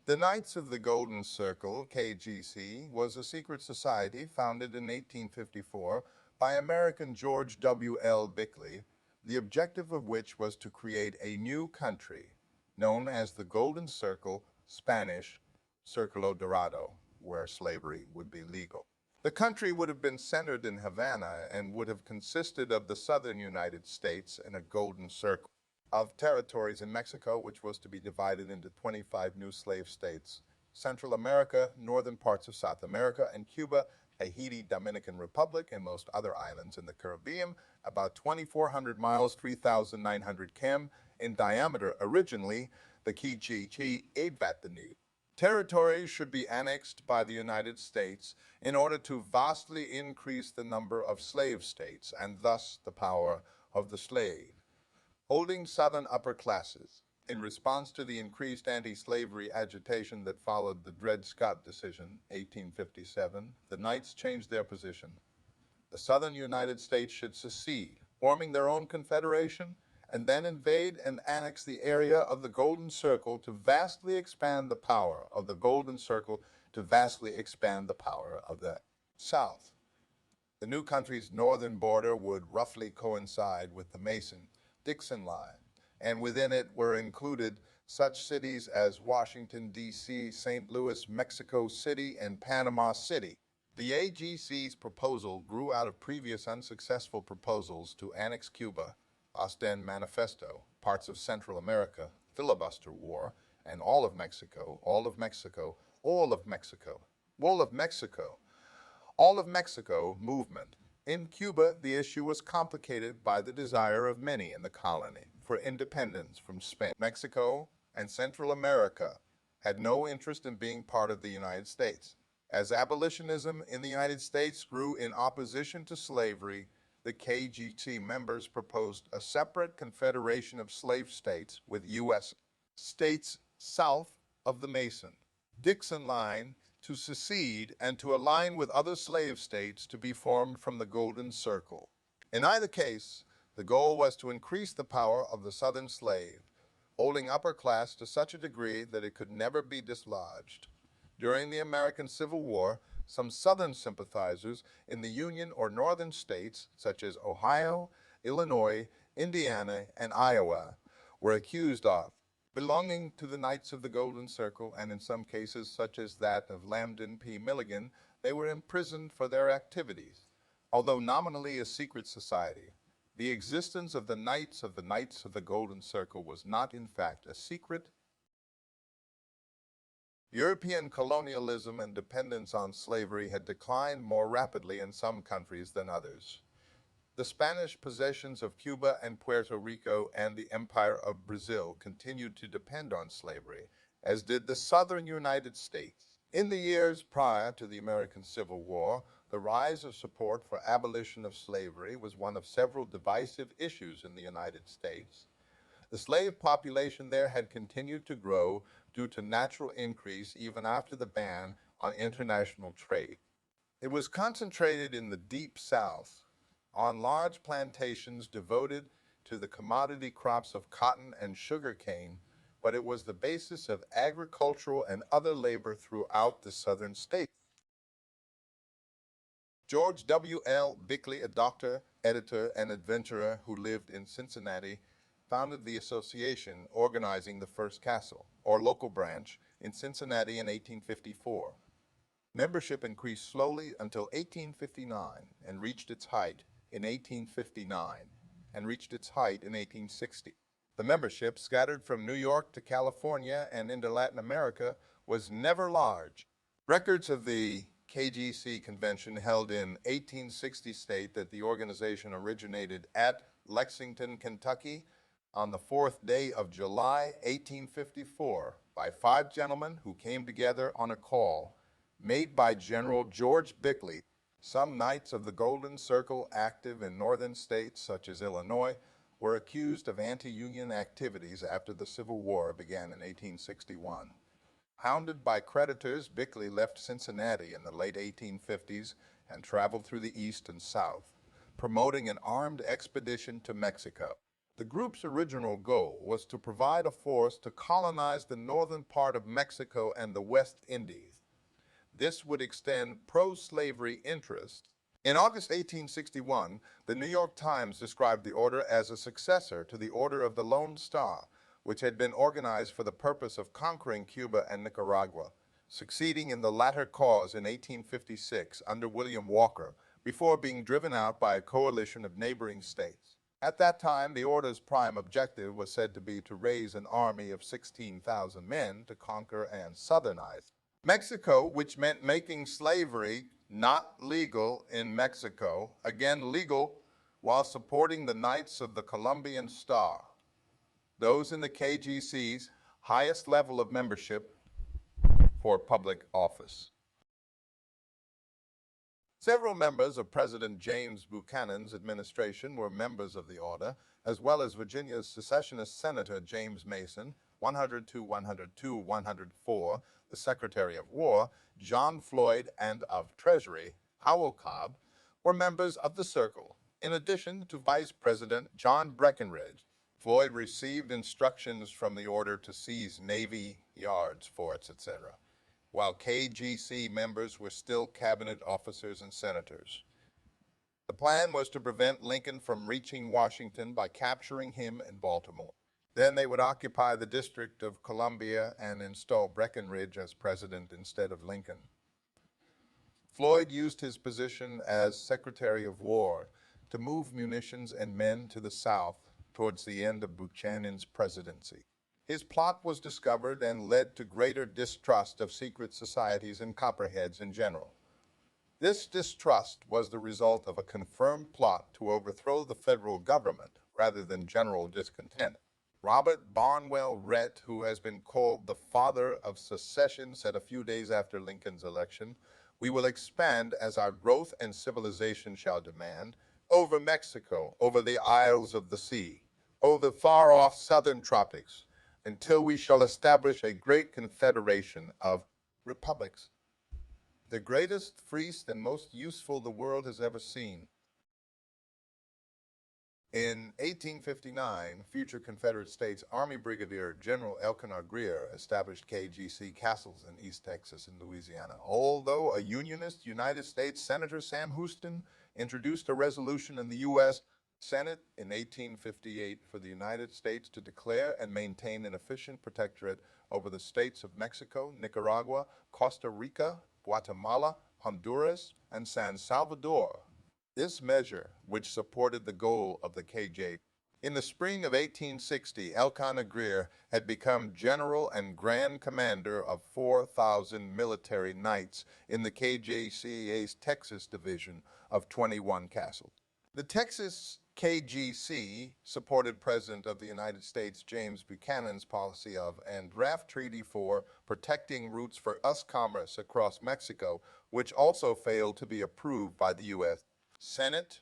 The Knights of the Golden Circle, KGC, was a secret society founded in 1854 by American George W. L. Bickley, the objective of which was to create a new country known as the Golden Circle, Spanish Circulo Dorado, where slavery would be legal. The country would have been centered in Havana and would have consisted of the southern United States in a golden circle of territories in Mexico, which was to be divided into 25 new slave states, Central America, northern parts of South America, and Cuba, Haiti, Dominican Republic, and most other islands in the Caribbean, about 2,400 miles, 3,900 km in diameter. Originally, the KGC aimed the need. Territories should be annexed by the United States in order to vastly increase the number of slave states and thus the power of the slave. Holding Southern upper classes. In response to the increased anti-slavery agitation that followed the Dred Scott decision, 1857, the Knights changed their position. The Southern United States should secede, forming their own confederation, and then invade and annex the area of the Golden Circle to vastly expand the power of the Golden Circle to vastly expand the power of the South. The new country's northern border would roughly coincide with the Mason-Dixon line, and within it were included such cities as Washington, D.C., St. Louis, Mexico City, and Panama City. The AGC's proposal grew out of previous unsuccessful proposals to annex Cuba, Ostend Manifesto, parts of Central America, filibuster war, and all of Mexico, all of Mexico, all of Mexico, all of Mexico, all of Mexico movement. In Cuba, the issue was complicated by the desire of many in the colony for independence from Spain. Mexico and Central America had no interest in being part of the United States. As abolitionism in the United States grew in opposition to slavery, the KGC members proposed a separate confederation of slave states with U.S. states south of the Mason-Dixon line to secede and to align with other slave states to be formed from the Golden Circle. In either case, the goal was to increase the power of the Southern slave, holding upper class to such a degree that it could never be dislodged. During the American Civil War, some Southern sympathizers in the Union or Northern states, such as Ohio, Illinois, Indiana, and Iowa, were accused of belonging to the Knights of the Golden Circle, and in some cases, such as that of Lambden P. Milligan, they were imprisoned for their activities. Although nominally a secret society, the existence of the Knights of the Golden Circle was not, in fact, a secret. European colonialism and dependence on slavery had declined more rapidly in some countries than others. The Spanish possessions of Cuba and Puerto Rico and the Empire of Brazil continued to depend on slavery, as did the southern United States. In the years prior to the American Civil War, the rise of support for abolition of slavery was one of several divisive issues in the United States. The slave population there had continued to grow due to natural increase even after the ban on international trade. It was concentrated in the Deep South on large plantations devoted to the commodity crops of cotton and sugarcane, but it was the basis of agricultural and other labor throughout the southern states. George W. L. Bickley, a doctor, editor, and adventurer who lived in Cincinnati, founded the association organizing the first castle, or local branch, in Cincinnati in 1854. Membership increased slowly until 1859 and reached its height in 1859 and reached its height in 1860. The membership, scattered from New York to California and into Latin America, was never large. Records of the KGC convention held in 1860 state that the organization originated at Lexington, Kentucky, on the 4th day of July, 1854, by 5 gentlemen who came together on a call made by General George Bickley. Some Knights of the Golden Circle active in northern states, such as Illinois, were accused of anti-union activities after the Civil War began in 1861. Hounded by creditors, Bickley left Cincinnati in the late 1850s and traveled through the East and South, promoting an armed expedition to Mexico. The group's original goal was to provide a force to colonize the northern part of Mexico and the West Indies. This would extend pro-slavery interests. In August 1861, the New York Times described the order as a successor to the Order of the Lone Star, which had been organized for the purpose of conquering Cuba and Nicaragua, succeeding in the latter cause in 1856 under William Walker, before being driven out by a coalition of neighboring states. At that time, the order's prime objective was said to be to raise an army of 16,000 men to conquer and southernize Mexico, which meant making slavery not legal in Mexico, again legal while supporting the Knights of the Columbian Star, those in the KGC's highest level of membership for public office. Several members of President James Buchanan's administration were members of the order, as well as Virginia's secessionist Senator James Mason, 102, 102, 104, the Secretary of War, John Floyd, and of Treasury, Howell Cobb, were members of the Circle. In addition to Vice President John Breckinridge, Floyd received instructions from the order to seize Navy yards, forts, etc., while KGC members were still cabinet officers and senators. The plan was to prevent Lincoln from reaching Washington by capturing him in Baltimore. Then they would occupy the District of Columbia and install Breckinridge as president instead of Lincoln. Floyd used his position as Secretary of War to move munitions and men to the South towards the end of Buchanan's presidency. His plot was discovered and led to greater distrust of secret societies and copperheads in general. This distrust was the result of a confirmed plot to overthrow the federal government rather than general discontent. Robert Barnwell Rhett, who has been called the father of secession, said a few days after Lincoln's election, "We will expand as our growth and civilization shall demand, over Mexico, over the isles of the sea, over the far-off southern tropics, until we shall establish a great confederation of republics, the greatest, freest, and most useful the world has ever seen." In 1859, future Confederate States Army Brigadier General Elkanah Greer established KGC castles in East Texas and Louisiana. Although a Unionist United States Senator Sam Houston introduced a resolution in the U.S. Senate in 1858 for the United States to declare and maintain an efficient protectorate over the states of Mexico, Nicaragua, Costa Rica, Guatemala, Honduras, and San Salvador. This measure, which supported the goal of the KJ. In the spring of 1860, Elkanah Greer had become General and Grand Commander of 4,000 military knights in the KJCA's Texas Division of 21 castles. The Texas KGC supported President of the United States James Buchanan's policy of and draft treaty for protecting routes for US commerce across Mexico, which also failed to be approved by the U.S. Senate.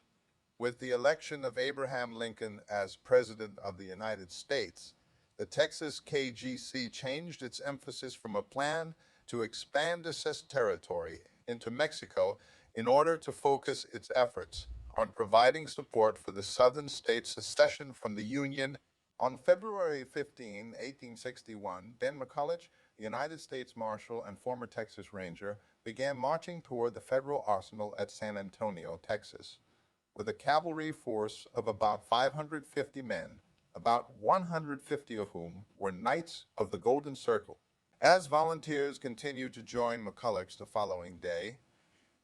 With the election of Abraham Lincoln as President of the United States, the Texas KGC changed its emphasis from a plan to expand its territory into Mexico in order to focus its efforts on providing support for the southern states' secession from the Union. On February 15, 1861, Ben McCulloch, the United States Marshal and former Texas Ranger, began marching toward the federal arsenal at San Antonio, Texas, with a cavalry force of about 550 men, about 150 of whom were Knights of the Golden Circle. As volunteers continued to join McCulloch the following day,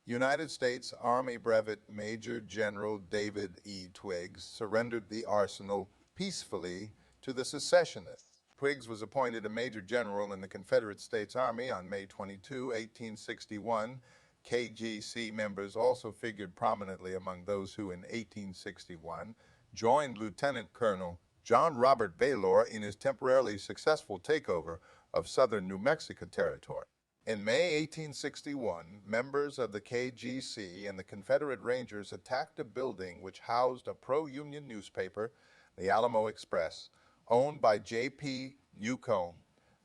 United States Army Brevet Major General David E. Twiggs surrendered the arsenal peacefully to the secessionists. Twiggs was appointed a Major General in the Confederate States Army on May 22, 1861. KGC members also figured prominently among those who in 1861 joined Lieutenant Colonel John Robert Baylor in his temporarily successful takeover of southern New Mexico territory. In May 1861, members of the KGC and the Confederate Rangers attacked a building which housed a pro-Union newspaper, the Alamo Express, owned by J.P. Newcomb,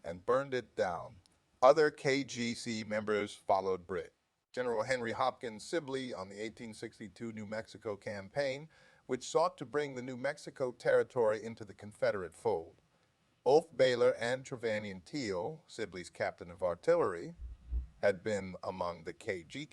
and burned it down. Other KGC members followed Britt. General Henry Hopkins Sibley on the 1862 New Mexico campaign which sought to bring the New Mexico Territory into the Confederate fold. Ulf Baylor and Trevanion Teal, Sibley's captain of artillery, had been among the KG.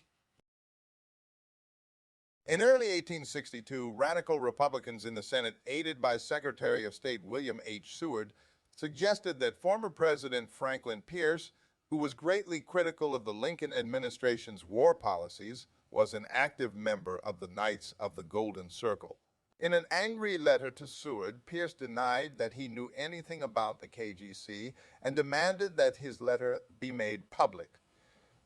In early 1862, radical Republicans in the Senate, aided by Secretary of State William H. Seward, suggested that former President Franklin Pierce, who was greatly critical of the Lincoln administration's war policies, was an active member of the Knights of the Golden Circle. In an angry letter to Seward, Pierce denied that he knew anything about the KGC and demanded that his letter be made public.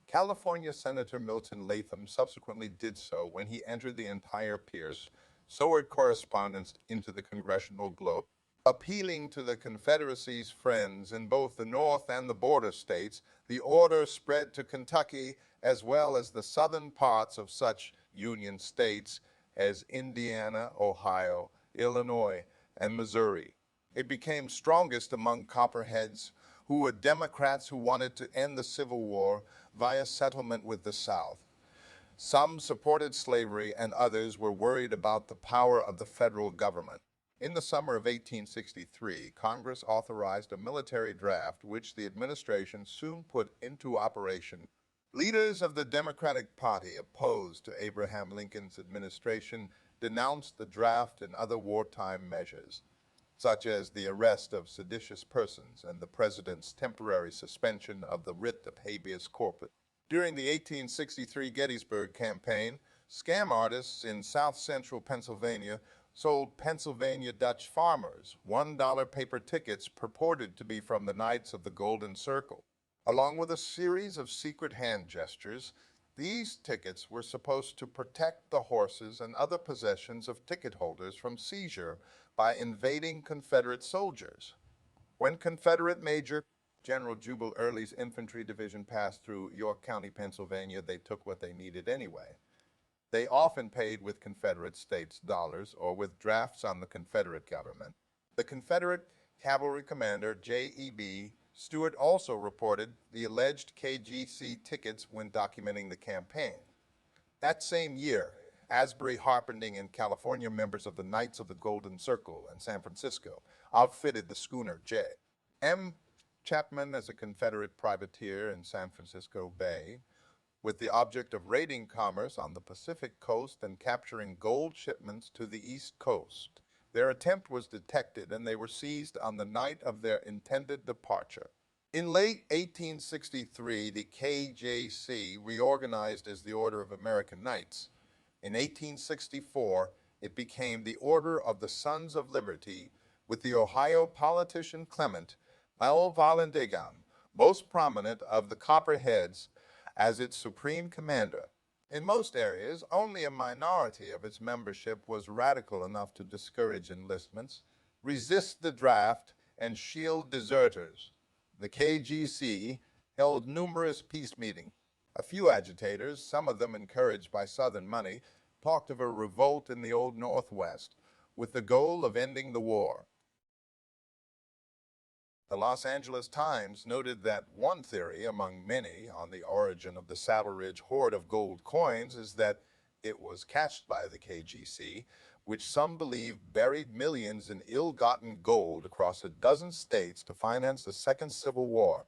California Senator Milton Latham subsequently did so when he entered the entire Pierce-Seward correspondence into the Congressional Globe. Appealing to the Confederacy's friends in both the North and the border states, the order spread to Kentucky as well as the southern parts of such Union states as Indiana, Ohio, Illinois, and Missouri. It became strongest among Copperheads, who were Democrats who wanted to end the Civil War via settlement with the South. Some supported slavery and others were worried about the power of the federal government. In the summer of 1863, Congress authorized a military draft which the administration soon put into operation. Leaders of the Democratic Party opposed to Abraham Lincoln's administration denounced the draft and other wartime measures, such as the arrest of seditious persons and the president's temporary suspension of the writ of habeas corpus. During the 1863 Gettysburg campaign, scam artists in south-central Pennsylvania sold Pennsylvania Dutch farmers $1 paper tickets purported to be from the Knights of the Golden Circle. Along with a series of secret hand gestures, these tickets were supposed to protect the horses and other possessions of ticket holders from seizure by invading Confederate soldiers. When Confederate Major General Jubal Early's infantry division passed through York County, Pennsylvania, they took what they needed anyway. They often paid with Confederate States dollars or with drafts on the Confederate government. The Confederate cavalry commander J.E.B. Stuart also reported the alleged KGC tickets when documenting the campaign. That same year, Asbury Harpending and California members of the Knights of the Golden Circle in San Francisco outfitted the schooner J. M. Chapman as a Confederate privateer in San Francisco Bay, with the object of raiding commerce on the Pacific coast and capturing gold shipments to the East Coast. Their attempt was detected and they were seized on the night of their intended departure. In late 1863, the KJC reorganized as the Order of American Knights. In 1864, it became the Order of the Sons of Liberty, with the Ohio politician Clement L. Vallandigham, most prominent of the Copperheads, as its supreme commander. In most areas, only a minority of its membership was radical enough to discourage enlistments, resist the draft, and shield deserters. The KGC held numerous peace meetings. A few agitators, some of them encouraged by Southern money, talked of a revolt in the Old Northwest with the goal of ending the war. The Los Angeles Times noted that one theory among many on the origin of the Saddle Ridge hoard of gold coins is that it was cached by the KGC, which some believe buried millions in ill-gotten gold across a dozen states to finance the Second Civil War.